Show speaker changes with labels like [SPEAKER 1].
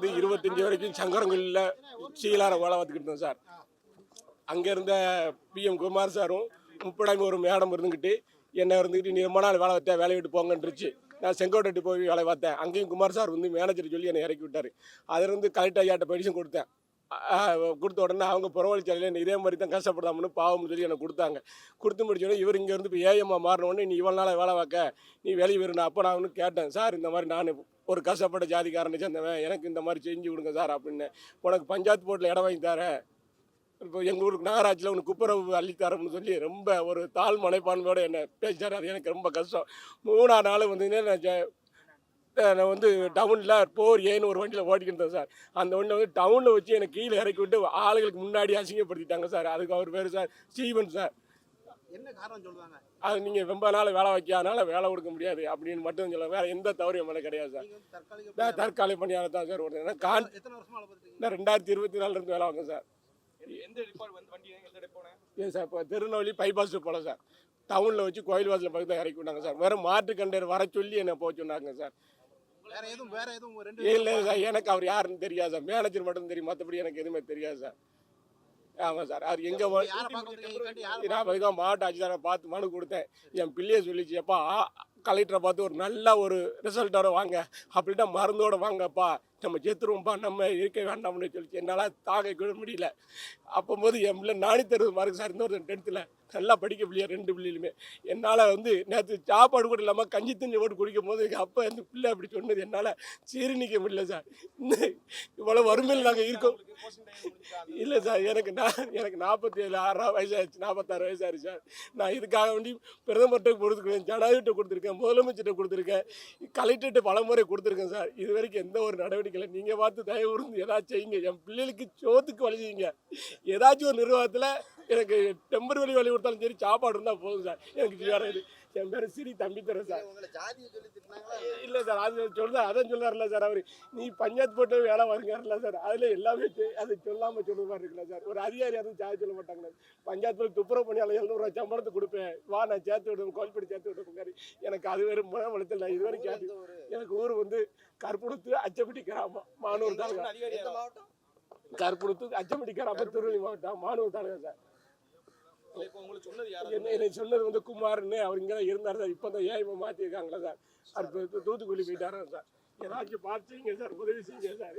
[SPEAKER 1] இருந்து 25 வரைக்கும் சங்கரங்கோயிலில் சீலார வேலை பார்த்துக்கிட்டு இருந்தேன் சார். அங்கே இருந்த PM குமார் சாரும் முப்படாமல் ஒரு மேடம் இருந்துக்கிட்டு என்னை இருந்துக்கிட்டு நீ ரொம்ப நாள் வேலை பார்த்தேன், வேலையை விட்டு போங்கன்றுச்சு. நான் செங்கோட்டைட்டு போய் வேலை பார்த்தேன். அங்கேயும் குமார் சார் வந்து மேனேஜர் சொல்லி என்னை இறக்கி விட்டார். அதிலிருந்து கலெக்டர் ஐயாட்ட பெடிஷன் கொடுத்தேன். கொடுத்த உடனே அவங்க புறவழிச்சாலையில் இதே மாதிரி தான் கஷ்டப்படாமனு பாவம்னு சொல்லி எனக்கு கொடுத்தாங்க. கொடுத்து முடிச்சோடனே இவர் இங்கே இருந்து இப்போ ஏஎம்மா மாறினோடனே நீ இவ்வளோ நாளாக வேலை பார்க்க நீ வெளியே வரணும். அப்போ நான் ஒன்று கேட்டேன், சார் இந்த மாதிரி நான் ஒரு கஷ்டப்பட்ட ஜாதிக்காரனை சேர்ந்தவன், எனக்கு இந்த மாதிரி செஞ்சு கொடுங்க சார் அப்படின்னு. உனக்கு பஞ்சாயத்து போர்ட்டில் இடம் வாங்கி தரேன், இப்போ எங்கள் ஊருக்கு நகராட்சியில் உனக்கு குப்புரவு அள்ளித்தரம்னு சொல்லி ரொம்ப ஒரு தாழ் மனைப்பான்மையோடு என்னை பேசிட்டார். அது எனக்கு ரொம்ப கஷ்டம். 3ஆம் நாள் வந்து நான் வந்து டவுனில் 4Aன்னு ஒரு வண்டியில் ஓட்டிக்கிட்டு சார். அந்த வண்டியில் வந்து டவுனில் வச்சு என்னை கீழே இறக்கி விட்டு ஆளுகளுக்கு முன்னாடி அசிங்கப்படுத்திட்டாங்க சார். அதுக்கு அவர் பேர் சார் ஸ்டீவன் சார்.
[SPEAKER 2] என்ன காரணம் சொல்லுவாங்க?
[SPEAKER 1] அது நீங்கள் ரொம்ப நாள் வேலை வைக்காதனால வேலை கொடுக்க முடியாது அப்படின்னு மட்டும் சொல்லுவாங்க. வேறு எந்த தவறும் மேலே கிடையாது சார். நான் தற்காலிக பணியாளர் தான் சார். ஒரு நான் 2024 வேலை வாங்க சார். சார் இப்போ திருநெல்வேலி பைபாஸ் போல சார். டவுனில் வச்சு கோயில் வாசலில் பக்கத்தில் இறக்கி விட்டாங்க சார். வேறு மாட்டு கண்டர் வர சொல்லி என்னை போக சொன்னாங்க சார். இல்லை சார், எனக்கு அவர் யாருன்னு தெரியாது சார். மேனேஜர் மட்டும் தெரியும், மற்றபடி எனக்கு எதுவுமே தெரியாது சார். ஆமாம் சார். அவர் எங்கே நான் மாவட்ட ஆட்சியாரை பார்த்து மனு கொடுத்தேன். என் பிள்ளையை சொல்லிச்சு, எப்பா கலெக்டரை பார்த்து ஒரு நல்ல ஒரு ரிசல்ட்டோட வாங்க, அப்படின்னா மருந்தோட வாங்கப்பா, நம்ம செத்துருவோம்ப்பா, நம்ம இருக்க வேண்டாம்னு சொல்லிச்சு. என்னால் தாங்க கூட முடியல. அப்போது என் பிள்ளை நானி தருவது மார்க்கு சார். இன்னொரு 10th நல்லா படிக்க பிள்ளையா 2 பிள்ளைகளுமே. என்னால் வந்து நேற்று சாப்பாடு கூட இல்லாமல் கஞ்சி தண்ணி போட்டு குடிக்கும் போது எங்கள் அப்பா அந்த பிள்ளை அப்படி சொன்னது என்னால் சீரணிக்க முடியல சார். இவ்வளோ வறுமையில் நாங்கள் இருக்கோம். இல்லை சார், எனக்கு 47 வயசாகிடுச்சு, 46 வயசாகிடுச்சு சார். நான் இதுக்காக வேண்டி பிரதமர்கிட்ட கொடுத்துருக்கேன், ஜனாதிபதிட்ட கொடுத்துருக்கேன், முதலமைச்சர்கிட்ட கொடுத்துருக்கேன், கலெக்டர்கிட்ட பல முறை கொடுத்துருக்கேன் சார். இது வரைக்கும் எந்த ஒரு நடவடிக்கை இல்லை. நீங்கள் பார்த்து தயவு இருந்து ஏதாச்சும் செய்யுங்க. என் பிள்ளைகளுக்கு சோத்துக்கு வழி செய்யுங்க. ஏதாச்சும் ஒரு நிர்வாகத்தில் எனக்கு டெம்பரவரி வழி கொடுத்தாலும் சரி, சாப்பாடு இருந்தால் போதும் சார். எனக்கு வேறு இது என் பேர் சிறி தம்பி தரேன் சார். இல்லை சார், அது அதான் சொல்லார்ல சார். அவர் நீ பஞ்சாயத்து போட்டு வேலை வாங்குறாருல சார், அதில் எல்லாமே அது சொல்லாமல் சொல்லுற மாதிரி இருக்குல்ல சார். ஒரு அதிகாரி அதுவும் சாதி சொல்ல மாட்டாங்களே. பஞ்சாயத்தில் துப்புரவு பணியாளர் 700 ரூபா சம்பளத்தை கொடுப்பேன், வா நான் சேர்த்து விடுவேன், கோல்படி சேர்த்து விடுவேன். எனக்கு அது வேறு மனவளத்தில் நான் இது வரைக்கும் கேட்டு. எனக்கு ஊர் வந்து கற்புணத்து அச்சப்பட்டி கிராமம், மானூர் தாலுகா. கற்புணத்து அச்சப்பட்டி கிராமம், திருவள்ளூர் மாவட்டம், மானூர் தாலுகா சார். என்ன சொன்னது வந்து குமார்னு, அவர் இங்கே தான் இருந்தார் சார். இப்போ தான் ஏன் மாற்றிருக்காங்களா சார். அடுத்து தூத்துக்குடி போயிட்டாரா சார். ஏதாச்சும் பார்த்துங்க சார், உதவி செய்யுங்க சார்.